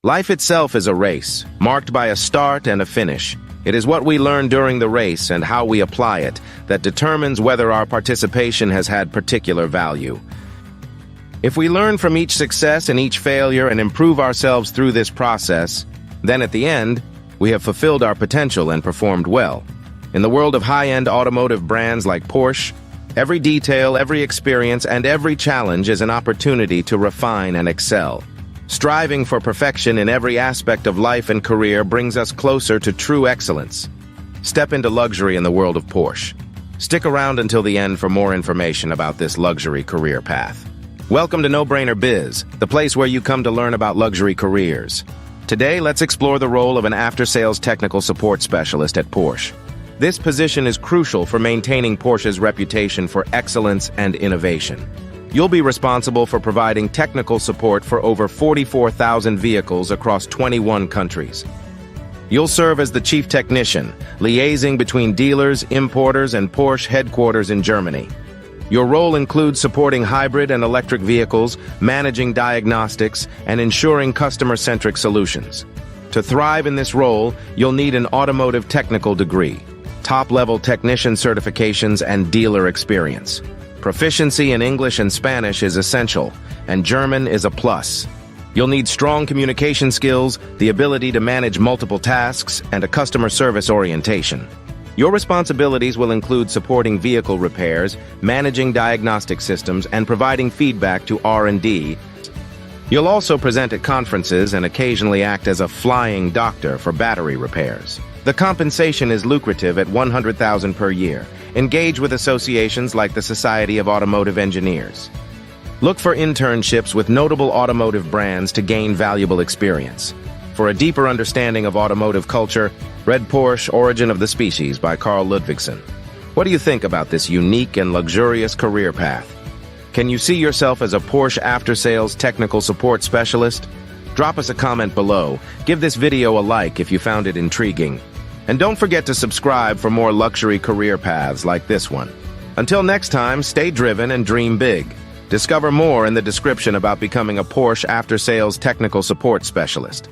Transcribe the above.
Life itself is a race, marked by a start and a finish. It is what we learn during the race and how we apply it that determines whether our participation has had particular value. If we learn from each success and each failure and improve ourselves through this process, then at the end, we have fulfilled our potential and performed well. In the world of high-end automotive brands like Porsche, every detail, every experience, and every challenge is an opportunity to refine and excel. Striving for perfection in every aspect of life and career brings us closer to true excellence. Step into luxury in the world of Porsche. Stick around until the end for more information about this luxury career path. Welcome to No Brainer Biz, the place where you come to learn about luxury careers. Today, let's explore the role of an after-sales technical support specialist at Porsche. This position is crucial for maintaining Porsche's reputation for excellence and innovation. You'll be responsible for providing technical support for over 44,000 vehicles across 21 countries. You'll serve as the chief technician, liaising between dealers, importers, and Porsche headquarters in Germany. Your role includes supporting hybrid and electric vehicles, managing diagnostics, and ensuring customer-centric solutions. To thrive in this role, you'll need an automotive technical degree, top-level technician certifications, and dealer experience. Proficiency in English and Spanish is essential, and German is a plus. You'll need strong communication skills, the ability to manage multiple tasks, and a customer service orientation. Your responsibilities will include supporting vehicle repairs, managing diagnostic systems, and providing feedback to R&D. You'll also present at conferences and occasionally act as a flying doctor for battery repairs. The compensation is lucrative at $100,000 per year. Engage with associations like the Society of Automotive Engineers. Look for internships with notable automotive brands to gain valuable experience. For a deeper understanding of automotive culture, read Porsche: Origin of the Species by Carl Ludwigson. What do you think about this unique and luxurious career path? Can you see yourself as a Porsche after-sales technical support specialist? Drop us a comment below. Give this video a like if you found it intriguing. And don't forget to subscribe for more luxury career paths like this one. Until next time, stay driven and dream big. Discover more in the description about becoming a Porsche after-sales technical support specialist.